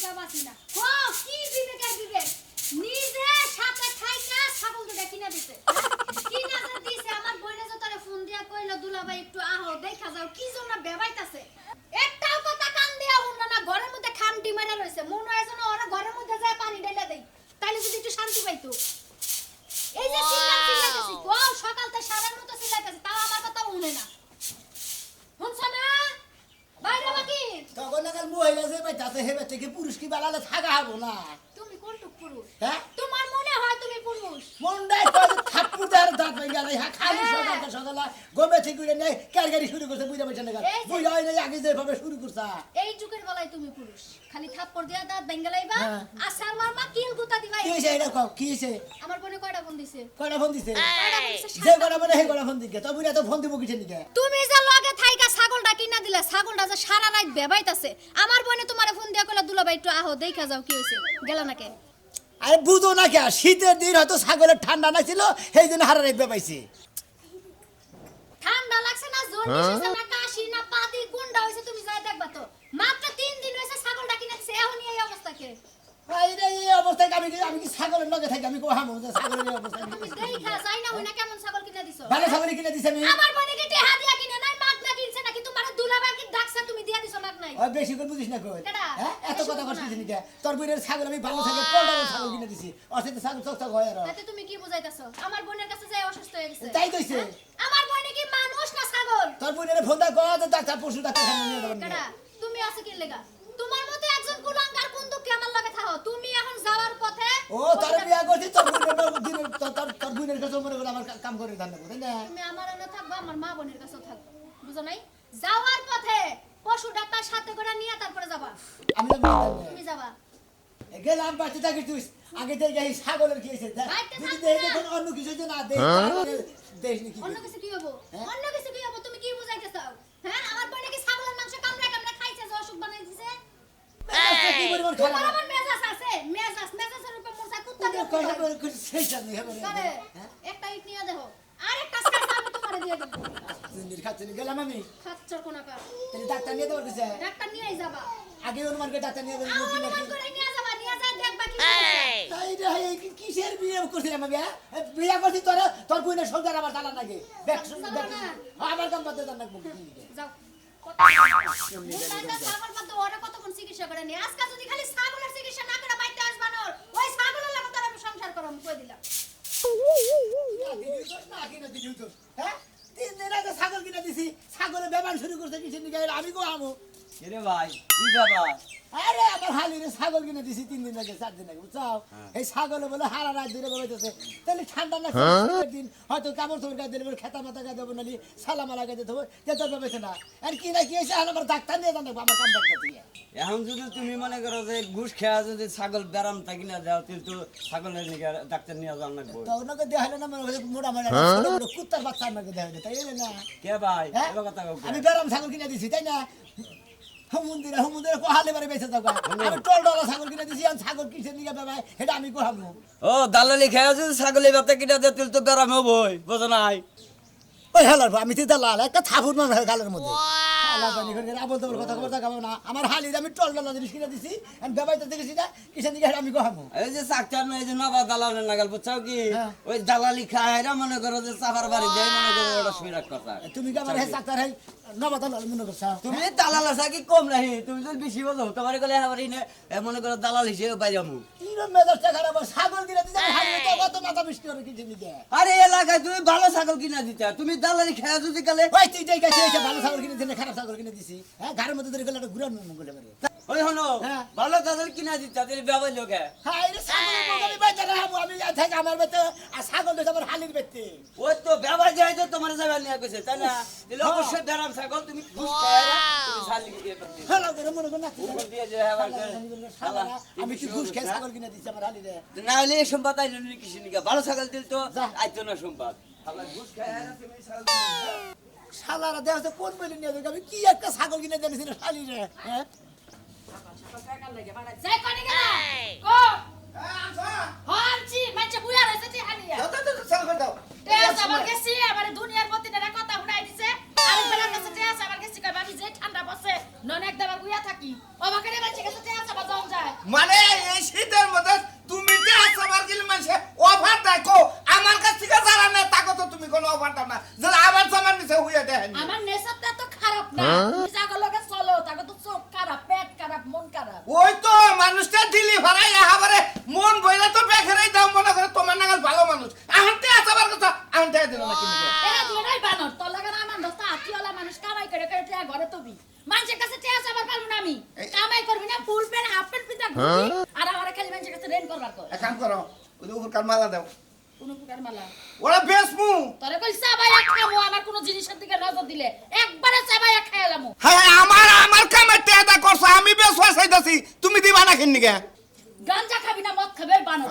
পয়সা বাঁচি না ও কি বিবেকের বিবেক নিজে সাথে খাইকা ছাগল দুটা কিনা দিছে কিনা যে দিছে আমার বইনে যে তোরে ফোন দিয়া কইলো দুলাভাই একটু আহো দেখা যাও কি জন্য বেবাইতাছে একটাও কথা কান দিয়া হন না ঘরের মধ্যে খামটি মারা রইছে মনে হয় যেন ওরা ঘরের মধ্যে যায় পানি ঢেলে দেই তাইলে যদি একটু শান্তি পাইতো এই যে চিল্লাইতেছি ও সকালতে সারার মতো চিল্লাইতেছে তাও আমার কথা শুনে না শুনছ না বাইরে বাকি তখন নাগাল মহিলা যে পাইতাছে হেবে থেকে পুরুষ কি বালালে থাকা হবো না তুমি কোনটুক পুরুষ হ্যাঁ তোমার মনে হয় তুমি পুরুষ মন্ডাই তো থাপ্পুর দার দাঁত ভাই গেল হ্যাঁ খালি সকাল গোমে থেকে উড়ে নেই কারগারি শুরু করছে বুঝা পাইছে না বুঝা হয় না আগে যেভাবে শুরু করছে এই যুগের গলায় তুমি পুরুষ খালি থাপ্পড় দিয়া দাঁত ভেঙে লাইবা আসার মারমা কিল গুতা দিবা কি হইছে এটা কও কি হইছে আমার বোনে কয়টা ফোন দিছে কয়টা ফোন দিছে যে কয়টা মানে হে কয়টা ফোন দিকে তো বুঝা তো ফোন দিব কিছে নিকে তুমি যে লগে থাইকা ছাগলটা কিনা দিলা ছাগলটা যে সারা রাত বেবাইতাছে আমার বোনে তোমারে ফোন দিয়া কইলা দুলাভাই একটু আহো দেখা যাও কি হইছে গেল নাকে আরে বুঝো না কে শীতের দিন হয়তো ছাগলের ঠান্ডা না ছিল সেই জন্য হারা রেখে পাইছে ঠান্ডা লাগছে না জন্ডিস হইছে না কাশি না পাদি কোনটা হইছে তুমি যাই দেখবা তো মাত্র 3 দিন হইছে ছাগলটা কিনা দিছে এখন এই অবস্থা কে আইরে এই অবস্থায় আমি কি ছাগলের লগে থাকি আমি কোহামু যে ছাগলের এই অবস্থা তুমি দেখা যাই না হইনা কেমন ছাগল কিনা দিছো ভালো ছাগল কিনে দিছে আমি আমার বোনে কি টেহা দিয়া কিনে নাই মাগনা কিনছে নাকি তোমার দুলাভাই কি ডাকছা তুমি দিয়া দিছো মাগনাই ওই বেশি করে বুঝিস না কই কেডা? হ্যাঁ এত বেশি কথা বুঝো কইছিস না। নিকে তোর বইয়ের ছাগল আমি ভালো ছাগল পড়ার ছাগল কিনে দিছি অসিতে ছাগল চকচক হয় আর তাতে তুমি কি বুঝাইতাছো আমার বোনের কাছে যাই অসুস্থ হয়ে গেছে তাই কইছে হ্যাঁ? আমার বোনে কি মানুষ না ছাগল তোর বইয়ের ফোন দা কত ডাক্তার পশু ডাক্তার খানে নিয়ে যাবেন কেডা তুমি আছে কি লেগা তোমার মতো একজন কুলাঙ্গার কোন দুঃখে আমার লগে থাকো তুমি এখন যাওয়ার পথে ও তোর বিয়া করছিস তোর বইয়ের তোর বইয়ের কাছে মনে করে আমার কাম করে ধান না তাই না তুমি আমার এনে থাকবা আমার মা বোনের কাছেও থাকবা বুঝো নাই যাওয়ার পথে পশু ডাক্তার সাথে করে নিয়ে তারপরে যাবা আমি না তুমি যাবা গেলাম বাড়িতে থাকি তুই আগে থেকে এই ছাগলের কি হয়েছে বাড়িতে যদি থাকবে দেখে না। কোনো অন্য কিছু হয়েছে না দেখ তারপরে দেখ নাকি অন্য কিছু কি হবো হ্যাঁ? অন্য কিছু কি হবো তুমি কি বুঝাইতে চাও হ্যাঁ আমার বোনে কি ছাগলের মাংস কামড়া কামড়া খাইছে যে অসুখ বানাই দিছে কি পরিমাণ তোমার খারাপ আবার মেজাজ আছে মেজাজের উপর মোছা কুত্তা দিয়ে কই কুত্তা। হবে শেষ জানি হবে কারে একটা ইট নিয়ে দেখো আর একটা সাথে আমি তোমারে দিয়ে দেব জিন্দির খাচ্ছে গেলাম আমি খাচ্চর কোনাকা তাহলে ডাক্তার নিয়ে দেওয়ার কিছু ডাক্তার নিয়েই যাবা আগে অনুমান করে ডাক্তার নিয়ে দেবো কি অনুমান নাকি করে নিয়ে যাবা নিয়ে যা দেখবা কি হয়েছে। তাই রে এই কিসের বিয়ে করছিলাম আমি বিয়ে করছি তোর বোনের সংসার আমার জানা নাকি দেখ আমার কাম বাদ জানা যাও ছাগল বাদ ওরা কতক্ষণ চিকিৎসা করে নিয়ে আজকে যদি খালি ছাগলের চিকিৎসা না করে বাইতে আসবা না ওই ছাগলের লাগে তোর আমি সংসার করব কই দিলাম হ্যাঁ 3 দিন আগে ছাগল কিনে দিছি ছাগলের বেমান শুরু করছে কিসের নিকে আমি কো আমু এরে ভাই কি ব্যাপার আরে আমার হালিরে ছাগল কিনে দিছি 3 দিন আগে 4 দিন আগে বুঝছো এই ছাগলে বলে হারা রাত ধরে বলেছে তাহলে ঠান্ডা না দিন হয়তো কাপড় চোপড় গায়ে দিলে খেতা মাথা গায়ে দেবো নালি সালামালা গায়ে দিতে হবে যেতে পারবে না আর কি না কি হয়েছে আমার ডাক্তার নিয়ে জানাবো আমার কাম করতে দিয়ে এখন যদি তুমি মনে করো যে ঘুষ খেয়া যদি ছাগল ব্যারাম থাকি না দাও তুই তো ছাগলের নিকে ডাক্তার নিয়ে যাও লাগবো তো ওনাকে দেওয়া হলো না মানে মোটা মোটা ছোট ছোট কুত্তার বাচ্চা আমাকে দেওয়া হলো তাই না কে ভাই হ্যাঁ? এবার কথা কও আমি বেরাম ছাগল কিনে দিছি তাই না হুমুন্দিরে কোহালে বারে বেঁচে থাকবা আমি টল ডলা ছাগল কিনে দিছি আর ছাগল কিসের নিকে বেবাই এটা আমি কোহাবো ও দালালি খেয়া যদি ছাগলের বাচ্চা কিনা দে তুই তো ব্যারাম হবই বুঝো নাই ওই হেলার আমি তিতা লাল একটা থাপুর মার গালের মধ্যে আল্লাহ জানি করে আবল তবল কথা বলতে গাবো না আমার হালি আমি টল ডলা জিনিস কিনে দিছি আমি বেবাইতে দেখেছি না কিসের নিকে আমি কোহাবো এই যে চাকচার না এই যে নবা দালালের নাগাল বুঝছাও কি হ্যাঁ। ওই দালালি খায়রা মনে করো যে চাপার বাড়ি দেয় মনে করো ওটা সুইরাট কথা তুমি কি আমার হে চাকতার হে নবাতা মনে করছো তুমি দালাল আসা কি কম নাহি তুমি যদি বেশি বোঝো তোমার গেলে আমার মনে করো দালাল হিসেবে বাইরামু কি মেজাজটা খারাপ ছাগল কিনে দিছি আমি হালি তো কত মাথা বৃষ্টি করে কিসের নিকে আরে এলাকায় তুমি ভালো ছাগল কিনা দিতা তুমি দালালি খেয়া যদি গেলে ওই তুই যাই গেছে এসে ভালো ছাগল কিনে দিছি খারাপ ছাগল কিনে দিছি হ্যাঁ ঘরের মধ্যে ধরে গেলে একটা ঘুরান মঙ্গলে পারে ওই হনো হ্যাঁ। ভালো ছাগল কিনা দিতা তাহলে ব্যবহার লোকে হ্যাঁ এই ছাগল মঙ্গলে বাইতে রাখবো আমি যাই থাকি আমার বেতে আর ছাগল তো আমার হালির বেতে ওই তো ব্যবহার যায় তো তোমার যাবে নিয়ে কইছে তাই না তাহলে অবশ্যই বেরাম ছাগল তুমি ঘুষ খায়রা তুমি শালি দিয়ে করতে হ্যালো করে মনে কর না উপর দিয়ে যে আবার আমি কি ঘুষ খেয়ে ছাগল কিনে দিছি আমার হালিরে না হলে এই সম্পাদ আইলো নি কিছু নিকা ভালো ছাগল দিল তো যা। আইতো না সম্পাদ আবার ঘুষ খায়রা তুমি ছাগল কিনা শালারা দেখ কোন বলে নিয়ে যাবে আমি কি একটা ছাগল কিনে দিয়েছি না হালিরে হ্যাঁ যাই কোনে গেলা কো হানছি মাঝে বুয়া রইছে তি হানিয়া তেজ আবার গেছি আবার দুনিয়ার প্রতিটা কথা শুনাই দিছে আর বেলার কাছে তেজ আবার গেছি কই ভাবি যে ঠান্ডা বসে নন একদম বুয়া থাকি অবাকে রে বাচ্চা কাছে তেজ আবার যাও যায় মানে এই শীতের মধ্যে তুমি যে আসাবার গেলে মানুষে অফার দেখো আমার কাছ থেকে যারা না তাকে তো তুমি কোনো অফার দাও না যে আমার সামান নিচে হইয়া দেখেন আমার নেশাটা তো খারাপ না তুমি যাগো লগে চলো তাকে তো চোখ খারাপ পেট খারাপ মন খারাপ ওই তো মানুষটা দিলি ভাড়াই আহাবারে মন বইলে তো বেঘেরাই দাম মনে করে তোমার নাগাল ভালো মানুষ আহতে আসাবার কথা আহতে দিল না কিন্তু এরা দিনাই বানর তোর লাগা আমার দোস্ত আত্মীয়লা মানুষ কামাই করে করে টিয়া ঘরে তবি মানুষের কাছে টিয়া চাবার পারবো না আমি কামাই করবি না ফুল প্যান্ট হাফ প্যান্ট পিতা ঘুরবি আর আমার খালি মানুষের কাছে রেন করবার কর এক কাম করো ওই উপর কাল মালা দাও কোন প্রকার মালা ওরা বেসমু তোরে কই চাবাইয়া খামু আমার কোন জিনিসের দিকে নজর দিলে একবারে চাবাইয়া খাইলামু হ্যাঁ আমার কামাইতে আদা করছো আমি বেসওয়া চাইতাছি তুমি দিবা না কিন্নি গে গাঞ্জা খাবি না মদ খাবে বানর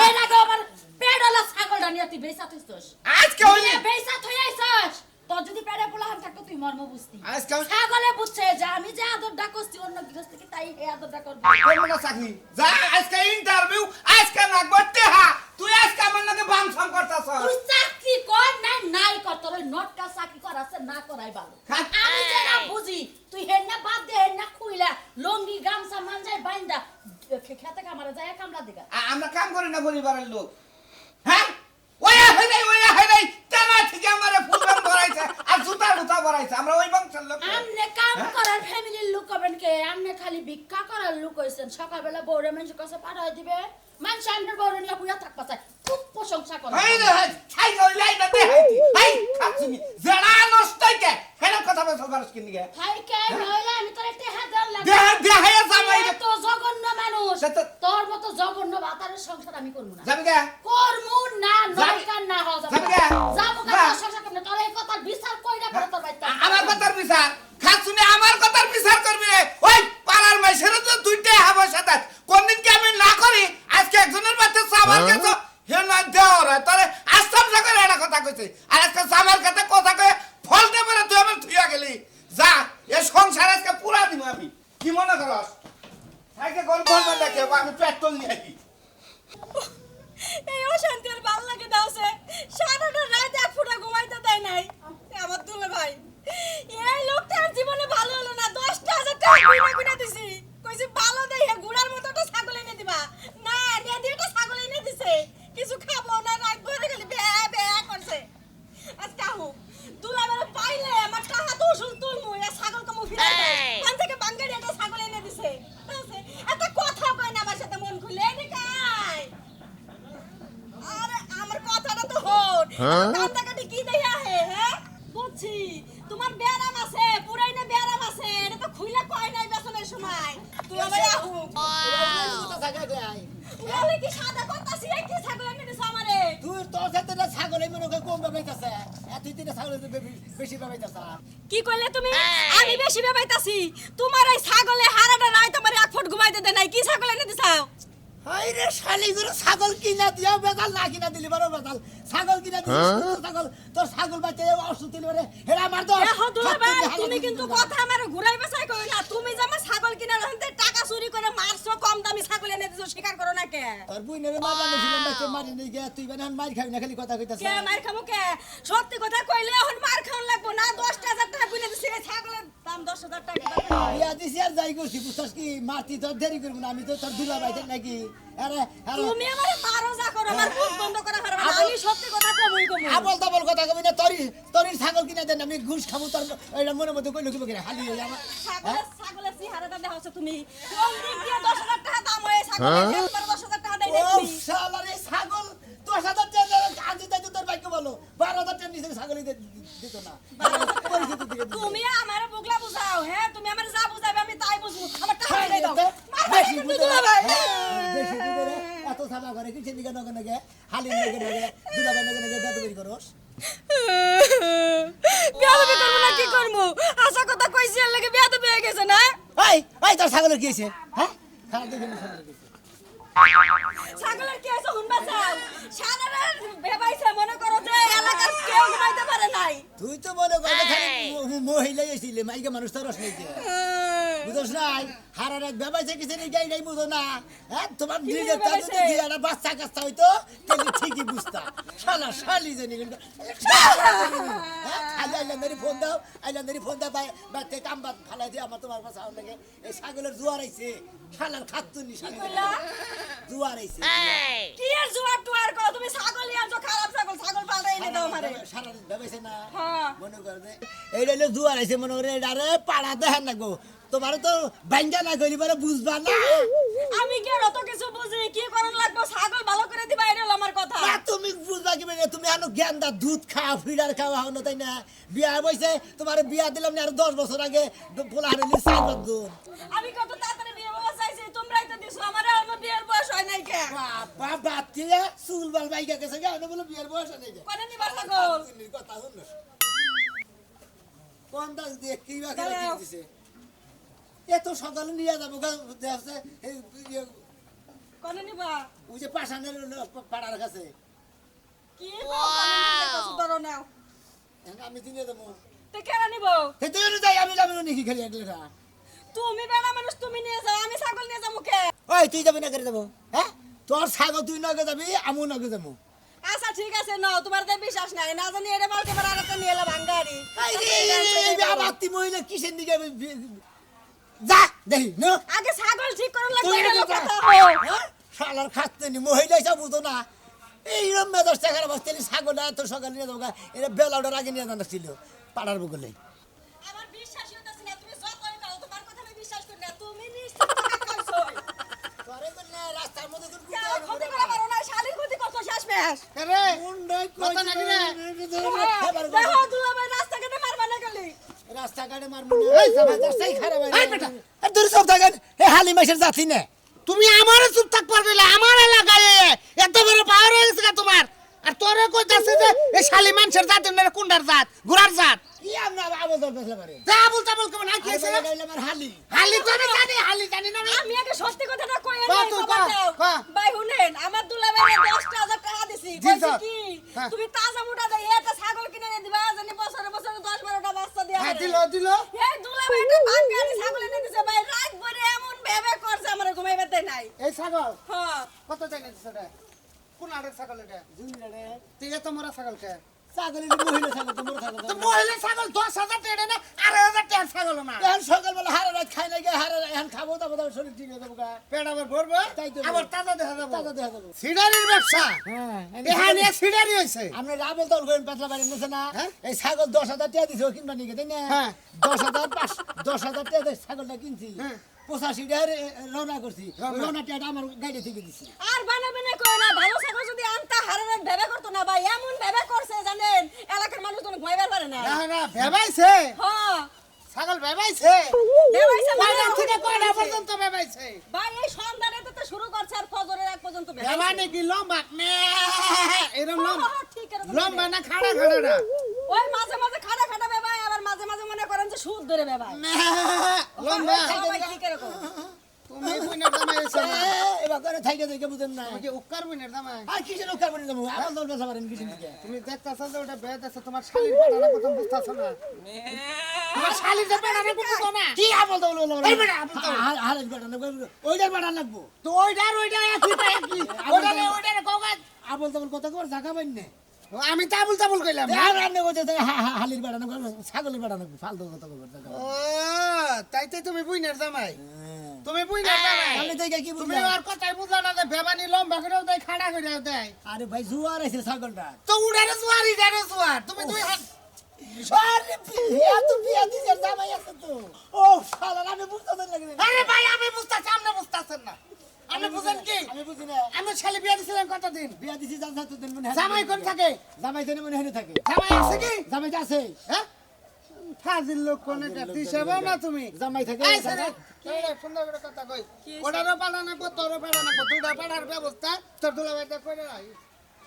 এই লাগো আমার পেড়লা ছাগলটা নিয়ে তুই বেসা থইছস আজকে হইলে বেসা থই আইছস তোর যদি পেড়ে পোলাহান থাকতো তুই মর্ম বুঝতি আজকে ছাগলে বুঝছে যে আমি যে আদরটা করছি অন্য গৃহস্থ থেকে তাই এই আদরটা করবি করবো না চাকরি যা আজকে ইন্টারভিউ আজকে না করতে হা তুই আজকে আমার নাকি বামসাম করতাছ তুই চাকরি কর নাই নাই কর তোর ওই নটকা চাকরি কর আছে না করাই ভালো আমি যে না বুঝি তুই হেন্না বাদ দে হেন্না খুইলা লঙ্গি গামছা মানজাই বাইন্দা খেতে কামারে যায় কামলা দিগা আমরা কাম করি না পরিবারের লোক হ্যাঁ ওই হাই নাই টানা থেকে আমারে ফুলবান ভরাইছে আর জুতা ভরাইছে আমরা ওই বংশের লোক আমনে কাম করার ফ্যামিলির লোক হবেন কে আমনে খালি ভিক্ষা করার লোক হইছেন সকালবেলা বউরে মানুষের কাছে পাঠাই দিবে মানুষ আমনের বউরে নিয়ে বুয়া থাকবা চাই খুব প্রশংসা করে হাই রে হাই ছাই গলাই না দে হাই খাচ্ছি জেনা নষ্টকে হেনা কথা বলছ পারছ কিনি গে হাই কে নইলে আমি তোর একটা হাজার লাগে দে হাই জামাই রে তো জঘন্য মানুষ সে তো- তোর মতো জঘন্য বাতারের সংসার আমি করব না যাবি গে করমু না নরকার না হওয়া যাবে যাবি গে? যাবো যা। কাজ সংসার করব না তোর এই কথার বিচার কইরা করে তোর বাইতে আমার কথার বিচার খাচ্ছুনি আমার কথার বিচার করবি রে ওই পাড়ার মাইসের তো দুইটা হাবো সাথে কোনদিন কি আমি না করি আজকে একজনের বাচ্চা সাবার গেছো হে না দেও রে তোরে আস্তম করে একটা কথা কইছে আর আজকে সামার কাছে কথা কয়ে ফল দে পরে তুই আমার থুইয়া গেলি যা এই সংসার আজকে পুরা দিব আমি কি মনে করস তাইকে গল্প না দেখে আমি পেট্রোল নিয়ে আসি এই অশান্তি আর ভাল লাগে দাওছে সারাটা রাত এক ফুটা ঘুমাইতে দেয় নাই আমার দুলে ভাই এই লোকটার জীবনে ভালো হলো না 10,000 টাকা গুনা দিছি কইছি ভালো দেই গুড়ার মতো একটা ছাগল এনে দিবা না নিয়ে দিয়ে একটা ছাগল এনে দিছে কিছু খাবো না রাত ভরে খালি বে বে করছে আজকে আহু দুলা বেলা পাইলে আমার টাকা তো উসুল তুলমু এ ছাগল কমু ফিরে পান থেকে বাঙ্গাড়ি একটা ছাগল এনে দিছে এত কথা কয় না আমার সাথে মন খুলে এনে খায় আরে আমার কথাটা তো হন কান্দাকাটি কি দেয়া হে হ্যাঁ বুঝছি তোমার ব্যারাম আছে পুরাই না ব্যারাম আছে এটা তো খুইলা কয় নাই বেসনের সময় তুই আমার আহু বলে কি সাদা করতাছি এই কি ছাগল এনে দিছ আমারে তুই তোর সাথে না ছাগলে মনে করে কম বাবাইতাছে তুই তিনটা ছাগলে বেশি বাবাইতাছে কি কইলে তুমি আমি বেশি বেবাইতাছি তোমার এই ছাগলে হারাটা রাত আমার এক ফুট ঘুমাইতে দে নাই কি ছাগল এনে দিছাও হাই রে শালি গুলো ছাগল কিনা দিয়া বেজাল না কিনা দিলি বড় বেজাল ছাগল কিনা দিলি ছাগল তোর ছাগল বাচ্চা অসুখ দিলি বলে হেরা মার দো এ হদুল ভাই তুমি কিন্তু কথা আমার ঘুরাই বেসাই কই না তুমি যে আমার ছাগল কিনা রহতে টাকা চুরি করে মারছো কম দামি ছাগল এনে দিছো স্বীকার করো না কে তোর বুইনের মারবানি ছিলাম বাচ্চা মারি নেই গে তুই বানান মার খাবি না খালি কথা কইতাছ কে মার খামু কে সত্যি কথা কইলে এখন মার খাওন লাগবো না 10,000 টাকা কিনে দিছি এই ছাগলের দাম 10,000 টাকা ইয়া দিছি আর যাই করছি বুঝছস কি মারতি তোর দেরি করব না আমি তো তোর দুলা বাইতে নাকি আরে আরে তুমি আমারে মারো যা করো আমার মুখ বন্ধ করা পারবে না আমি সত্যি কথা কমই কমই আবল তাবল কথা কবি না তোর ছাগল কিনা দেন আমি ঘুষ খাবো তোর এটা মনে মতো কইলো কি বকে হালি হই আমার ছাগলের চেহারাটা দেখাচ্ছ তুমি কোন দিক দিয়ে 10,000 টাকা দাম হয় ছাগলের একবার 10,000 টাকা দেই ও তুমি শালা রে ছাগল 10,000 টাকা আজ তাই তোর ভাগ্য বলো 12,000 টাকা নিচে ছাগলই দিত না পরিস্থিতি দিকে তুমি আমারে বুগলা বুঝাও হ্যাঁ তুমি আমারে যা বুঝাবে আমি তাই বুঝবো আমার টাকা দেই দাও বেশি মারবা দুলা ভাই বেশি বুঝে এত সাবা করে কিছু দিকে নগে নগে হালির নগে নগে দুলা ভাই নগে নগে বেদ বের করস বিয়াদবি করব না কি করব আশা কথা কইছি এর লাগি বিয়াদবি হয়ে গেছে না এই তোর ছাগলের কি হইছে হ্যাঁ খারাপ দেখে ছাগলের কি ছাগলের কি হইছে হুনবা চাও সারা বেবাইছে মনে করো যে এলাকার কেউ ঘুমাইতে পারে নাই তুই তো মনে কর খালি মহিলাই এসেছিলে মাইকে মানুষ তো রস নেই বুঝছ নাই হারা রাত বেবাইছে কিছু নেই গাই গাই বুঝো না হ্যাঁ তোমার কি নিজের বেবাইছে? তাতে একটা বাচ্চা কাচ্চা হইতো তাহলে ঠিকই বুঝতা শালা শালি জানি কিন্তু আইলান্দারি ফোন দাও আইলান্দারি ফোন দাও বাইতে কাম বাদ ফালাই দিয়ে আমার তোমার পাশে লাগে এই ছাগলের জোয়ার আইছে শালার খাতুনি শালি জোয়ার আইছে কি আর জোয়ার টুয়ার করো তুমি ছাগল ইয়ার তো খারাপ ছাগল পাল্টা এনে দাও আমারে সারা রাত বেবাইছে না হ্যাঁ মনে করে যে এইটা হলো জোয়ার আইছে মনে করে এটা রে পাড়া দেখেন না গো তোমার তো বাইঙ্গা না করি পারে বুঝবা না আমি কি আর অত কিছু বুঝি কি করন লাগবো ছাগল ভালো করে দিবা এটা হলো আমার কথা না তুমি বুঝবা কি মানে তুমি আনো গেন্দা দুধ খাও ফিডার খাওয়া হনো তাই না বিয়া বইছে তোমার বিয়া দিলাম না আর 10 বছর আগে পোলা হারিলি সাইবার দুধ আমি কত তাড়াতাড়ি বিয়ে বাবা চাইছি তোমরাই তো দিছো আমারে আমার বিয়ের বয়স হয় নাই কে বাবা বাতিলে চুল বাল বাইকা গেছে গা বলে বিয়ের বয়স নেই কোনে নিবা ছাগল কথা শুন কোন দাস দিয়ে কি বা করে দিছে এত সকালে নিয়ে যাবো দেখছে কোনে নিবা ওই যে পাশানের পাড়ার কাছে কি ধরো নাও আমি দিনে দেবো তো কেন নিবো হেঁটে যাই আমি যাবো নাকি খালি একলা তুমি বেড়া মানুষ তুমি নিয়ে যাও আমি ছাগল নিয়ে যাবো কে ওই তুই যাবি না করে যাবো হ্যাঁ তোর ছাগল তুই নগে যাবি আমিও নগে যাবো আচ্ছা ঠিক আছে নাও তোমার তো বিশ্বাস নাই না জানি এটা মালকে বার আরেকটা নিয়ে এলাম ভাঙ্গারি আবার তুই মহিলা কিসের দিকে যা দেখি না আগে ছাগল ঠিক করন লাগবে তুই এটা এটা কথা হ্যাঁ? শালার খাচ্ছে নি মহিলা সব বুঝো না এইরকম মেজাজ টাকার বসতে ছাগলটা এত সকালে নিয়ে যাবো এটা বেলাটার আগে নিয়ে জানা ছিল পাড়ার বগলে আমার বিশ্বাসই হইতাছে না তুমি যতই কাও তোমার কথা আমি বিশ্বাস করি না তুমি নিশ্চিত কইছো তোরে তো না রাস্তার মধ্যে তুই কেউ ক্ষতি করা পারো না শালির ক্ষতি করছো শেষ মেশ আরে মুন্ডাই কথা নাকি রে? দেখো দুলা ভাই রাস্তা কেটে মারবা না গেলি রাস্তাঘাটে মারবো না এই রাস্তাই খারাপ হয় বেটা দূর সব থাকেন এ হালি মাসের জাতি না তুমি আমারে চুপ থাক পারবে না আমার এলাকায় এত বড় পাওয়ার হয়ে গেছে তোমার আর তোরে কইতাছে যে এই শালি মানুষের জাত না কুন্ডার জাত ঘোড়ার জাত কি আমরা আবল দল পেছলে পারে যা বলতা বল কেমন কি আছে আমার হালি হালি তো আমি জানি না আমি আগে সত্যি কথাটা কই কও নাই তুই, খবর কও, দাও কও। ভাই শুনেন আমার দুলা ভাই 10000 টাকা দিছি দিছ? কইছি কি হ্যাঁ। তুমি তাজা মোটা দেই এটা ছাগল কিনে এনে দিবা জানি বছরে বছরে 10-12টা বাচ্চা দিয়া হ্যাঁ আমারে। দিল এই দুলা ভাই একটা ভাঙ্গারি ছাগল এনে দিছে ভাই রাত ভরে এমন ভেবে করছে আমার ঘুমাইবার দেয় নাই এই ছাগল হ্যাঁ কত জায়গা দিছ রে কোন আড়ে ছাগল এটা জুইলারে তুই এত মরা ছাগল কে ছাগলের মহিলা ছাগল তো মোর ছাগল তো মহিলা ছাগল 10,000 টাকা না 8,000 টাকা ছাগল না এখন সকালবেলা হারা রাত খাই না গিয়ে হারা এখন খাবো তারপর তারপর শরীর ঠিক হয়ে যাবো গা পেট আবার ভরবে তাই তো আবার তাজা দেখা যাবে তাজা দেখা যাবো সিডারির ব্যবসা হ্যাঁ এখানে সিডারি হইছে আমরা রাবল তল করেন পাতলা বাড়ি নিছে না হ্যাঁ? এই ছাগল 10,000 টাকা দিছে কিনবা নিকে তাই না হ্যাঁ। 10,000 টাকা দিয়ে ছাগলটা কিনছি হ্যাঁ। 85 টাকা রওনা করছি রওনা টাকাটা আমার গাড়ি থেকে দিছি আর বানাবে না কই না ভালো ছাগল যদি আনতা হারারে ভেবে করতো না ভাই এমন ভেবে করছে জানেন এলাকার মানুষ তো ঘুমাইবার পারে না না না ভেবাইছে হ্যাঁ ছাগল ভেবাইছে ভেবাইছে মানে কয়টা থেকে কয়টা ভেবাইছে। পর্যন্ত ভেবাইছে ভাই এই সন্ধ্যারে তো শুরু করছে আর ফজরের এক পর্যন্ত ভেবাইছে। ভেবানে কি লম্বা এরকম হ্যাঁ, লম্বা হ্যাঁ, ঠিক এরকম লম্বা ভেবে। না খাড়া খাড়াটা ওই মাঝে মাঝে খাড়া খাড়া বেবাই আবার মাঝে মাঝে মনে করেন যে সুদ ধরে বেবাই লম্বা সবাই ঠিক এরকম তুমি বুইনার দামাই হইছে না এবার করে থাইকে থাইকে বুঝেন না তুমি কি উক্কার বুইনার দামাই আর কিসের লোক কারবানি যাবো আমার দল বেসা পারেন কিসের দিকে তুমি দেখতাছ যে ওটা বেদ আছে তোমার শালির পাড়াটা কথা বুঝতাছ না তোমার শালির যে পাড়াটা বুঝতো না কি আমল তো বলো এই বেটা, আমল তো। হারের বেটা না ওইটার বেটা লাগবো তো ওইটার ওইটা একই তো একই ওইটারে ওইটারে কওগাত আবল তবল কত করে জায়গা পাইন না আমি তাবুল তাবুল কইলাম না আর রান্না করতে হালির বেটা না ছাগলের বেটা না ফালতু কথা বলবে ও তাইতে তুমি বুইনার জামাই তুমি বুইনার জামাই আমি থেকে কি তুমি বুঝলাম আর কথাই বুঝলা না যে বেবানি লম্বা করেও দেয় খাড়া করেও দেয় আরে ভাই জুয়ার আছে ছাগলটা তো উড়ারে জুয়ার ইডারে জুয়ার তুমি দুই হাত আরে বিয়া তো বিয়া দিছে জামাই আছে তো ও শালা আমি বুঝতে লাগি আরে ভাই আমি বুঝতাছি আপনি বুঝতাছেন না আপনি বুঝেন কি আমি বুঝি না আমি ছেলে বিয়া দিছিলেন কতদিন বিয়া দিছি জানতা তো দিন মনে জামাই কোন থাকে জামাই তো মনে হেনে থাকে জামাই আছে কি জামাই তো আছে হ্যাঁ ফাজিল লোক কোন এটা দিশাবো না তুমি জামাই থাকে এই ছেলে এই সুন্দর করে কথা কই ওটারও পালা না কো তোরও পালা না কো দুইটা পাড়ার ব্যবস্থা তোর দুলাভাইটা করে রাখ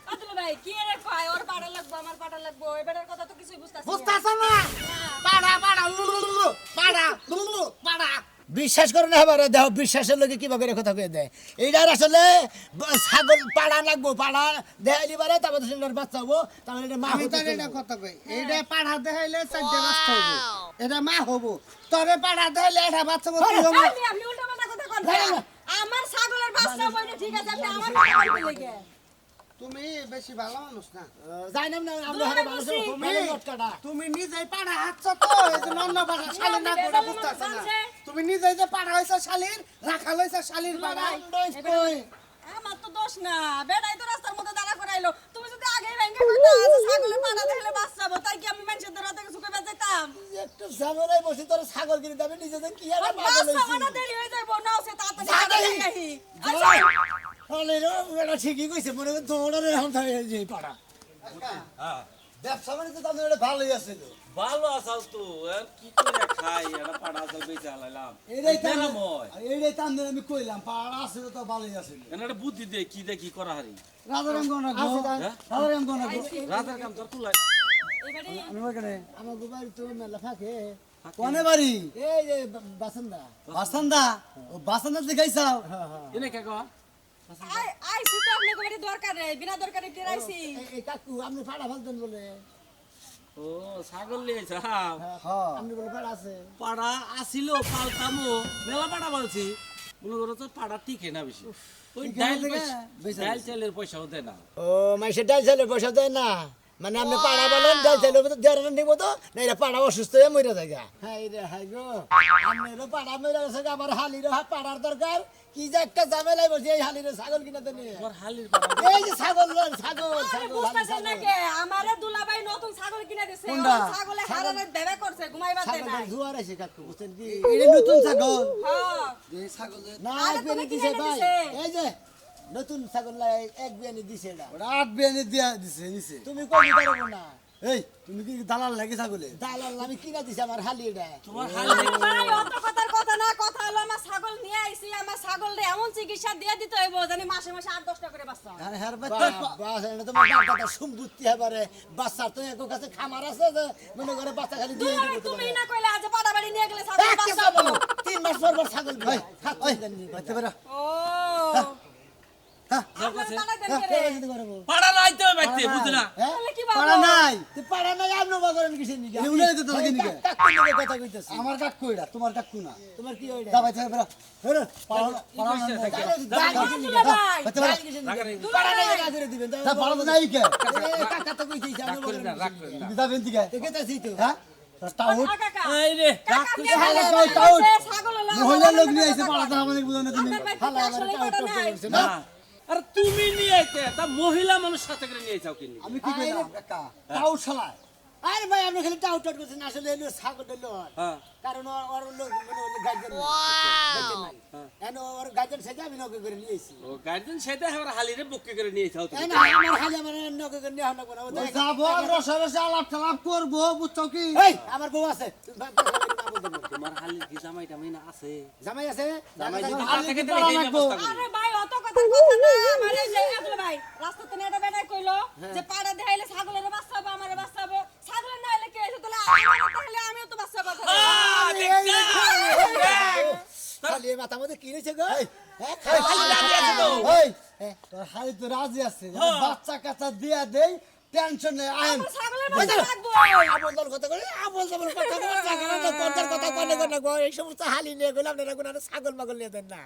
আদুল ভাই কি রে কয় ওর পাড়া লাগবো আমার পাড়া লাগবো এবারের কথা তো কিছুই বুঝতাছি না। বুঝতাছ না পাড়া পাড়া লুলুলু পাড়া লুলুলু পাড়া বিশ্বাস করে না এবারে দেখো বিশ্বাসের লোকে কিভাবে করে কথা কয়ে দেয় এইটার আসলে ছাগল পাড়া লাগবো পাড়া দেখাইলি পারে তারপর সুন্দর বাচ্চা হবো তাহলে এটা মা আমি হতে তার এটা কথা কই এইটা পাড়া দেখাইলে চারটে বাচ্চা হবে এটা মা হবো তবে পাড়া ধরলে এটা বাচ্চা বলতে আপনি উল্টাপাল্টা কথা কন না। আমার ছাগলের বাচ্চা বইলে ঠিক আছে আপনি আমার কথা বলতে লেগে তুমি বেশি ভালো মানুষ না যাই না আমরা হারে মানুষের তুমি লটকাটা তুমি নিজেই পাড়া হাঁটছ তো এই যে অন্য পাড়া শালির না করে বুঝতেছ না তুমি নিজেই যে পাড়া হয়েছে শালির রাখা লইছে শালির পাড়া আমার তো দোষ না বেড়াই তো রাস্তার মধ্যে দাঁড়া করাইলো তুমি যদি আগে ভেঙে কইতা যে ছাগলের পাড়া দেখলে বাচ্চাবো তাই কি আমি মানুষের দ্বারা থেকে সুখে বেঁচাইতাম একটু ঝামেলায় বসে তোর ছাগল কিনে দেবে নিজেদের কি আর পাগল বাচ্চা হইছিস মানে দেরি হয়ে যাইবো না সে তাড়াতাড়ি তাড়াতাড়ি। আহি তাহলে এটা ঠিকই কইছে মনে করেন দৌড়ানো এখন থাকে যে পাড়া ব্যবসা বাণিজ্য তো আপনার ভালোই আছে তো ভালো আসাল তো আর কি করে খাই এটা পাড়া আসাল বেঁচে হালাইলাম এইটাই তাম আমি কইলাম পাড়া আছে তো ভালোই আছে একটা বুদ্ধি দে কি করা হারি রাজারাম কোন হ্যাঁ? রাজারাম কোন রাজার কাম তোর তুলাই এবারে আমার বাড়ি তো মেলা থাকে কোনে বাড়ি এই যে বাসন্দা বাসান্দা ও বাসান্দা দেখাইছাও এনে কে কয় আইছি তো আপনি বাড়ি দরকারে বিনা দরকারে কি আইছি এই কাকু আপনি পাড়া ফেলতেন বলে ও ছাগল লিয়েছ হ্যাঁ আপনি বলে পাড়া আছে পাড়া আসিল পালতামো মেলা পাড়া বলছি মনে করো তো পাড়া টিকে না বেশি ওই ডাইল চালের পয়সাও দেয় না ও মাইসে ডাল চালের পয়সা দেয় না মানে আপনি পাড়া বলেন ডাল চালের মতো দেড় নিব তো না এটা পাড়া অসুস্থ হয়ে মরে যায় হ্যাঁ রে হাই গো আপনারও পাড়া মরে গেছে আমার হালির পাড়ার দরকার কি যে একটা ঝামেলায় বসে এই হালির ছাগল কিনাতে নিয়ে তোর হালির পাড়া এই যে ছাগল ছাগল আরে ছাগল বুঝতাছেন না কে আমারে দুলাভাই নতুন ছাগল কিনে দিছে কোনটা? ওই ছাগলে হারারে দেবে করছে ঘুমাইবার দেয় ছাগল নাই জুয়ার আছে কাকু বুঝছেন কি এটা নতুন ছাগল হ্যাঁ এই ছাগল না আরে এক তুমি বিয়ানি কিনে দিছে ভাই দিছে? এই যে নতুন ছাগল এক বিয়ানি দিছে এটা ওটা 8 বিয়ানি দিয়া দিছে নিছে তুমি কই পারবো না এই তুমি কি দালাল লাগি ছাগলে দালাল আমি কিনা দিছে আমার হালি এটা তোমার আরে হালি ভাই অত কথার কথা না কথা হলো আমার ছাগল নিয়ে আইছি আমার ছাগল রে এমন চিকিৎসা দিয়ে দিতে হইব জানি মাসে মাসে 8-10 টাকা করে বাচ্চা আরে হ্যার ভাই বাস এটা তোমার বাচ্চাটা সম্পত্তি হবারে বাচ্চার তো এক কাছে খামার আছে যে মনে করে বাচ্চা খালি দিয়ে তুমি দিতে তুমি না কইলে আজ পাড়া বাড়ি নিয়ে গেলে ছাগল বাচ্চা পাবো 3 মাস পর ছাগল ভাই ওই বাইতে বেরা ও যাও কাছে পাড়া দেন কে রে? পাড়া নাই তো বাইতে বুঝছ না তাহলে কি পাড়া বাবা নাই তুই পাড়া নাই আপনি বাগরেন কিসের নিকে এই উনারে তো লাগে নিকে। কথা কইতেছি আমার কাকু এটা তোমার কাকু না তোমার কি হইছে দা বাইতে বেরা বেরা পাড়া পাড়া কইছে নাই থাকে? ভাই বাইতে বেরা রাগ করিস না। পাড়া নাই না করে দিবেন দা পাড়া নাই কে কাকা তো কইছিস রাগ আমি করিস না, রাগ করিস না। তুমি যাবেন দিকে দেখেতাছি তো হ্যাঁ তাউট কাকা এই রে কাকা কে হালে হালে তাউট ছাগল হলো মহিলা লোক নিয়ে আইছে পাড়া দা আমাদের বুঝো না তুমি আপনার বাড়িতে আসলে পাড়া নাই না আরে তুমি নিয়ে আইতে তা মহিলা মানুষ সাথে করে নিয়ে যাও কিনি আমি কি কইলাম কাকা তাউট শালা আরে ভাই আপনি খালি টাউট টাউট করছেন আসলে এলো ছাগল হলো হ্যাঁ কারণ ওর লোক মানে গার্জেন নাই এন ওর গার্জেন সেটা আমি নকে করে নিয়েছি ও গার্জেন সেটা আমার হালিরে বুকে করে নিয়ে যাও তুমি এন আমার হালি আমার নকে করে নিয়ে হলো না ও দেখ যাবো রসা রসা আলাপ টালাপ করবো বুঝছো কি এই আমার বউ আছে তুমি ভাব না বলতে বলতে। তোমার হালির কি জামাই টামাই না আছে জামাই আছে জামাই যদি জামাই না থাকে তাহলে এই ব্যবস্থা করি আরে ভাই অত কথার কথা না আমারে যে আসলে ভাই রাস্তাতে নেটা বেটাই কইলো যে পাড়া দেখাইলে ছাগলের বাচ্চা হবে আমারে বাচ্চা হবে ছাগলের না হলে কে হইছে তাহলে আমার তাহলে আমিও তো বাচ্চা পাবো খালি এই মাথা মধ্যে কি হয়েছে গো হ্যাঁ হালি রাজি আছে তো এই তোর হালি তো রাজি আছে বাচ্চা কাচ্চা দিয়া দেই টেনশন নেই আইন ছাগলের বাচ্চা লাগবো আবল দল কথা করে আবল দল কথা করে জায়গা না পর্দার কথা কনে কনে গো এই সমস্ত হালি নিয়ে গেলাম না কোনো ছাগল মাগল নিয়ে দেন না